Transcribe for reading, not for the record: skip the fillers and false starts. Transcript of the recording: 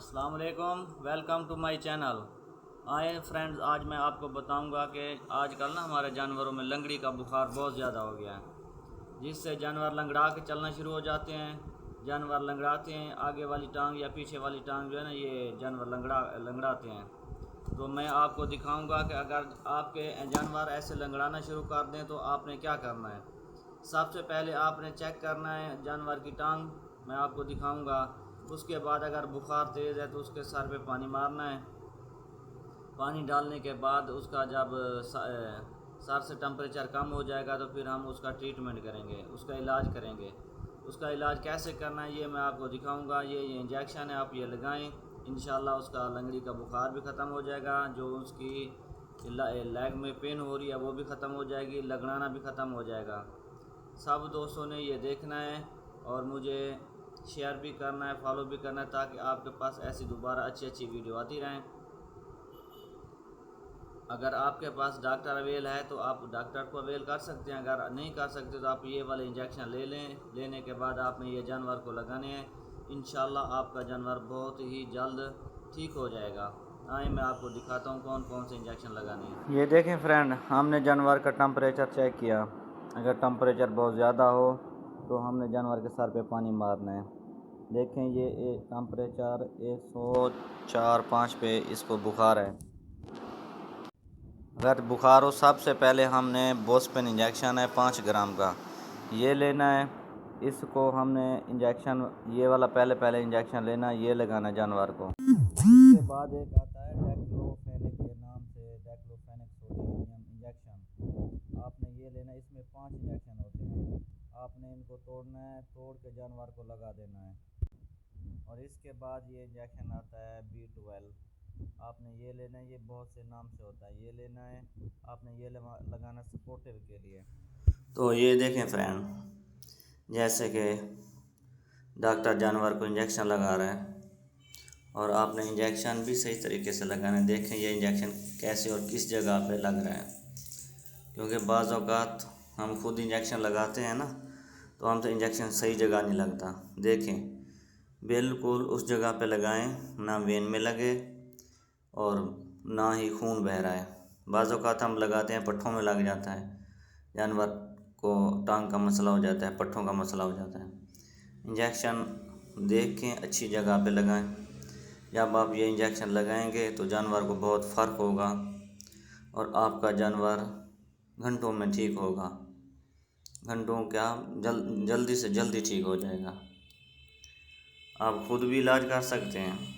अस्सलाम वालेकुम, welcome to my channel. आए फ्रेंड्स, आज मैं आपको बताऊंगा कि आजकल ना हमारे जानवरों में लंगड़ी का बुखार बहुत ज़्यादा हो गया है, जिससे जानवर लंगड़ा के चलना शुरू हो जाते हैं। जानवर लंगड़ाते हैं, आगे वाली टांग या पीछे वाली टांग जो है ना, ये जानवर लंगड़ाते हैं। तो मैं आपको दिखाऊंगा कि अगर आपके जानवर ऐसे लंगड़ाना शुरू कर दें तो आपने क्या करना है। सबसे पहले आपने चेक करना है जानवर की टांग, मैं आपको दिखाऊंगा। उसके बाद अगर बुखार तेज़ है तो उसके सर पे पानी मारना है। पानी डालने के बाद उसका जब सर से टेम्परेचर कम हो जाएगा तो फिर हम उसका ट्रीटमेंट करेंगे, उसका इलाज करेंगे। उसका इलाज कैसे करना है ये मैं आपको दिखाऊंगा। ये इंजेक्शन है, आप ये लगाएं, इंशाल्लाह उसका लंगड़ी का बुखार भी ख़त्म हो जाएगा। जो उसकी लेग में पेन हो रही है वो भी ख़त्म हो जाएगी, लगड़ाना भी ख़त्म हो जाएगा। सब दोस्तों ने ये देखना है और मुझे शेयर भी करना है, फॉलो भी करना है, ताकि आपके पास ऐसी दोबारा अच्छी अच्छी वीडियो आती रहें। अगर आपके पास डॉक्टर अवेल है तो आप डॉक्टर को अवेल कर सकते हैं, अगर नहीं कर सकते तो आप ये वाले इंजेक्शन ले लें। लेने के बाद आपने ये जानवर को लगाने हैं, इंशाल्लाह आपका जानवर बहुत ही जल्द ठीक हो जाएगा। आए मैं आपको दिखाता हूँ कौन कौन से इंजेक्शन लगाने हैं। ये देखें फ्रेंड, हमने जानवर का टेम्परेचर चेक किया। अगर टेम्परेचर बहुत ज़्यादा हो तो हमने जानवर के सर पे पानी मारना है। देखें ये टेम्परेचर 104-5 पे इसको बुखार है। अगर बुखार हो सबसे पहले हमने बोस्पेन इंजेक्शन है 5 ग्राम का, ये लेना है। इसको हमने इंजेक्शन ये वाला पहले इंजेक्शन लेना है, ये लगाना है जानवर को। उसके बाद एक आता है डेक्लोफेनेक के नाम से, डेक्लोफेनेक सोडियम इंजेक्शन। आपने ये लेना है, इसमें 5 इंजेक्शन होते हैं। आपने इनको तोड़ना है, तोड़ के जानवर को लगा देना है। और इसके बाद ये इंजेक्शन आता है B12, आपने ये लेना है, ये बहुत से नाम से होता है, ये लेना है। आपने ये लगाना सपोर्टिव के लिए। तो ये देखें फ्रेंड, जैसे कि डॉक्टर जानवर को इंजेक्शन लगा रहा है और आपने इंजेक्शन भी सही तरीके से लगाना है। देखें ये इंजेक्शन कैसे और किस जगह पे लग रहा है, क्योंकि बाज़ औक़ात हम खुद इंजेक्शन लगाते हैं ना, तो हम तो इंजेक्शन सही जगह नहीं लगता। देखें बिल्कुल उस जगह पे लगाएं, ना वेन में लगे और ना ही खून बह रहा है। बाज़ औक़ात हम लगाते हैं पट्ठों में लग जाता है, जानवर को टांग का मसला हो जाता है, पट्ठों का मसला हो जाता है। इंजेक्शन देखें अच्छी जगह पे लगाएं। जब आप ये इंजेक्शन लगाएंगे तो जानवर को बहुत फ़र्क होगा और आपका जानवर घंटों में ठीक होगा। घंटों क्या, जल्दी से जल्दी ठीक हो जाएगा। आप खुद भी इलाज कर सकते हैं।